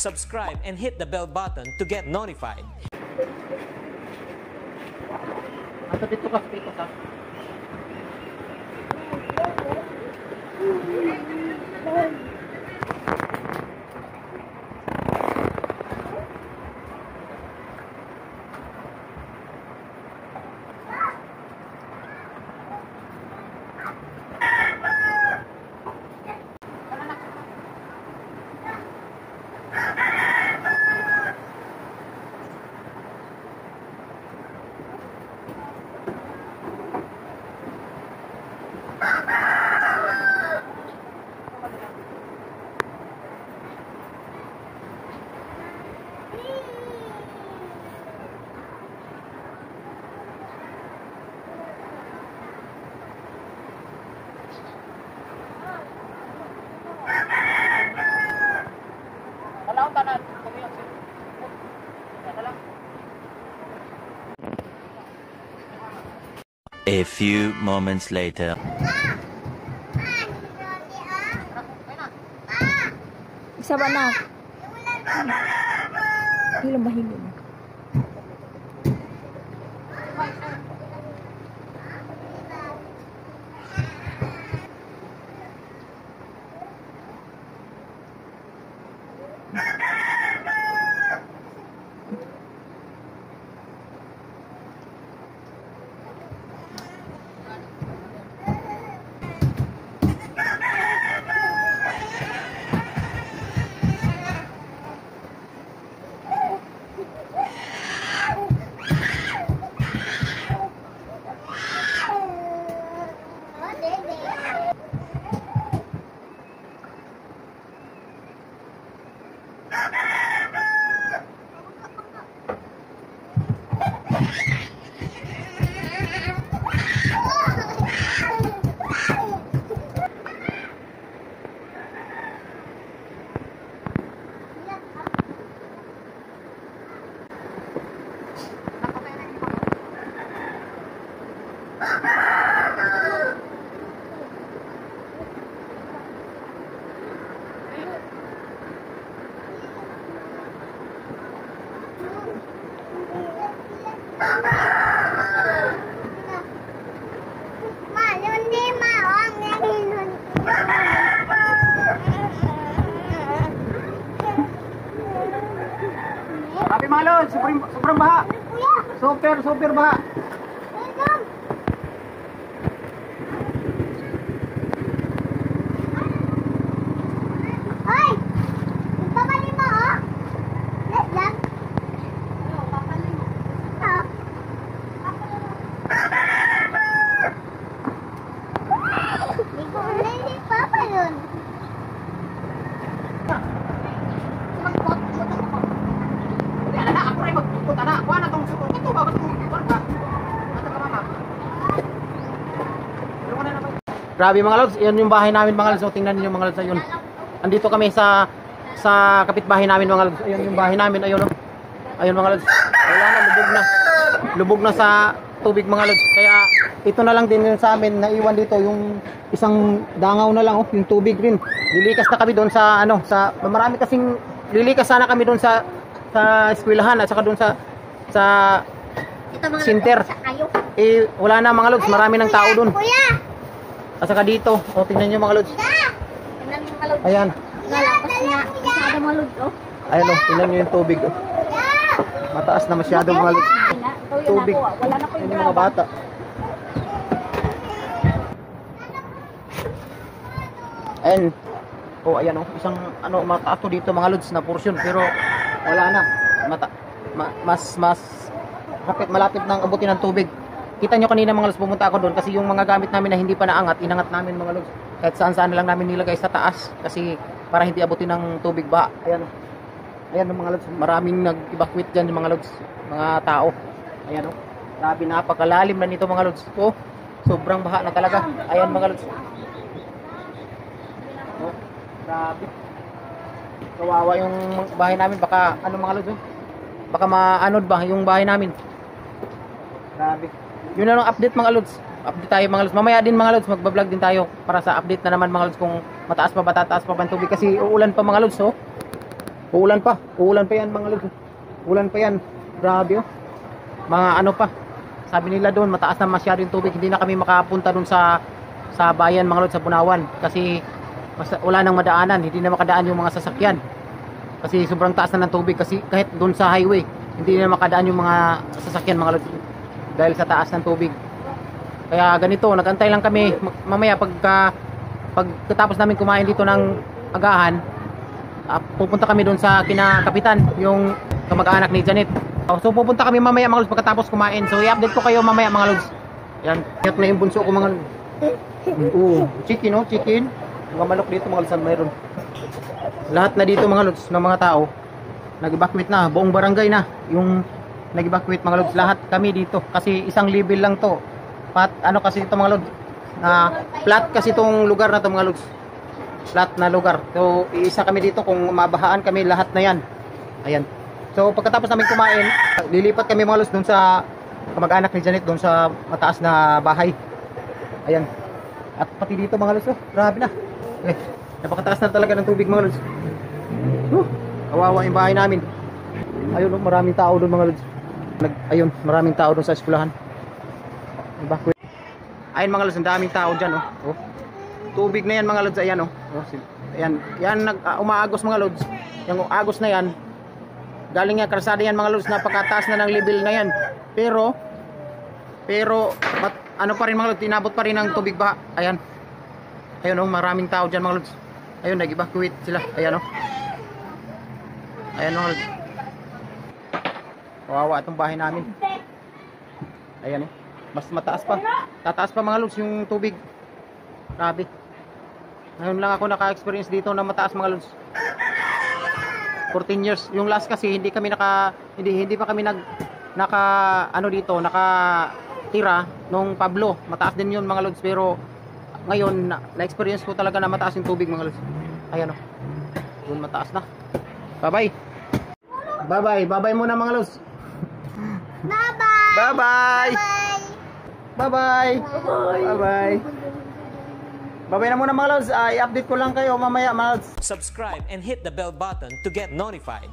subscribe, and hit the bell button to get notified. Ato dito ka. A few moments later. Isa ba na? Hilom ba hilom? Sabi malo, sobrang baha. Super baha. Hoy! Papalin mo, oh! Let lang. Papalin mo. Oo. Hindi papa yun. Grabe mga lods, yan yung bahay namin mga lods. So tingnan niyo mga lods, ayun. Andito kami sa kapitbahay namin mga lods. Ayun yung bahay namin, ayun oh. Ayun mga lods. Wala na, lubog na. Lubog na sa tubig mga lods. Kaya ito na lang din yung sa amin, naiwan dito yung isang dangaw na lang oh, yung tubig rin. Lilikas na kami doon sa sa marami kasing lilikas sana kami doon sa eskwelahan at saka doon sa center. Eh wala na mga lods, marami ng tao doon. At saka dito, oh, tingnan nyo mga lods. Ayan. Nalapas niya. Masyado mga lods, oh. Ayan oh, tingnan nyo yung tubig oh. Mataas na masyado mga lods. Tubig. Wala na po Yun yung mga bata. Ayan. Oh, ayan oh, isang mataas to dito mga lods na portion pero wala na. Mas malapit nang abutin ng tubig. Kita nyo kanina mga lods, pumunta ako doon kasi yung mga gamit namin na hindi pa naangat, inangat namin mga lods. Kahit saan lang namin nilagay sa taas kasi para hindi abutin ng tubig ba. Ayan. Ayan mga lods, maraming nag-evacuate dyan mga lods, mga tao. Ayan oh. Grabe, napakalalim na nito mga lods. Oh, sobrang baha na talaga. Ayan mga lods. Oh, grabe. Kawawa yung bahay namin, baka mga lods oh. Baka maanod ba yung bahay namin. Grabe. Yun na lang update mga lods. Update tayo mga lods. Mamaya din mga lods, magbablog din tayo para sa update na naman mga lods kung mataas pa ba, tataas pa ba ang tubig kasi uulan pa mga lods oh. Uulan pa yan mga lods. Ulan pa yan. Grabe oh. Mga ano pa. Sabi nila doon, mataas na masyado yung tubig. Hindi na kami makapunta doon sa bayan mga lods, sa Bunawan. Kasi wala nang madaanan. Hindi na makadaan yung mga sasakyan. Kasi sobrang taas na ng tubig. Kasi kahit doon sa highway, hindi na makadaan yung mga sasakyan mga lods. Dahil sa taas ng tubig. Kaya ganito, nagantay lang kami. Mamaya pagkatapos namin kumain dito ng agahan, pupunta kami doon sa kinakapitan, yung kamag-anak ni Janet. So pupunta kami mamaya mga lods pagkatapos kumain. So i-update ko kayo mamaya mga lods. Yan, yak na yung bunso ko mga lods. Chicken oh, chicken. Mga manok dito mga lods, mayroon. Lahat na dito mga lods ng mga tao nag-evacuate na, buong barangay na yung nag-evacuate mga lods. Lahat kami dito kasi isang level lang to. Ano kasi ito mga lods, flat kasi itong lugar na to mga lods. Flat na lugar. So iisa kami dito, kung mabahaan kami lahat na yan. Ayan. So pagkatapos namin kumain, lilipat kami mga lods doon sa kamag-anak ni Janet, doon sa mataas na bahay. Ayan. At pati dito mga lods, oh, grabe na. Napakataas na talaga ng tubig mga lods. Kawawa yung bahay namin. Ayun, oh, maraming tao doon mga lods. Ayun, maraming tao doon sa eskwelahan. Evacuate. Ayun mga lods, ang daming tao dyan oh. Tubig na yan mga lods, ayan oh. Ayan, yan umaagos mga lods. Yung agos na yan, galing yan, kalsada yan mga lods, napakataas na ng level na yan. Pero ano pa rin mga lods, inabot pa rin ng tubig baha. Ayan. Ayun oh, maraming tao dyan mga lods. Ayun, nag-evacuate sila. Ayan oh. Ayan mga lods. Kawawa itong bahay namin. Ayan oh. Mas mataas pa. Tataas pa mga lods yung tubig. Grabe. Ngayon lang ako naka-experience dito na mataas mga lods. 14 years. Yung last kasi hindi pa kami nakatira nung Pablo. Mataas din yun mga lods, pero ngayon na-experience ko talaga na mataas yung tubig mga lods. Ayan oh. Doon mataas na. Bye-bye. Bye-bye muna mga lods. Bye-bye. Bye-bye. Bye-bye. Bye-bye. Bye-bye na muna mga lods. I-update ko lang kayo mamaya mga lods. Subscribe and hit the bell button to get notified.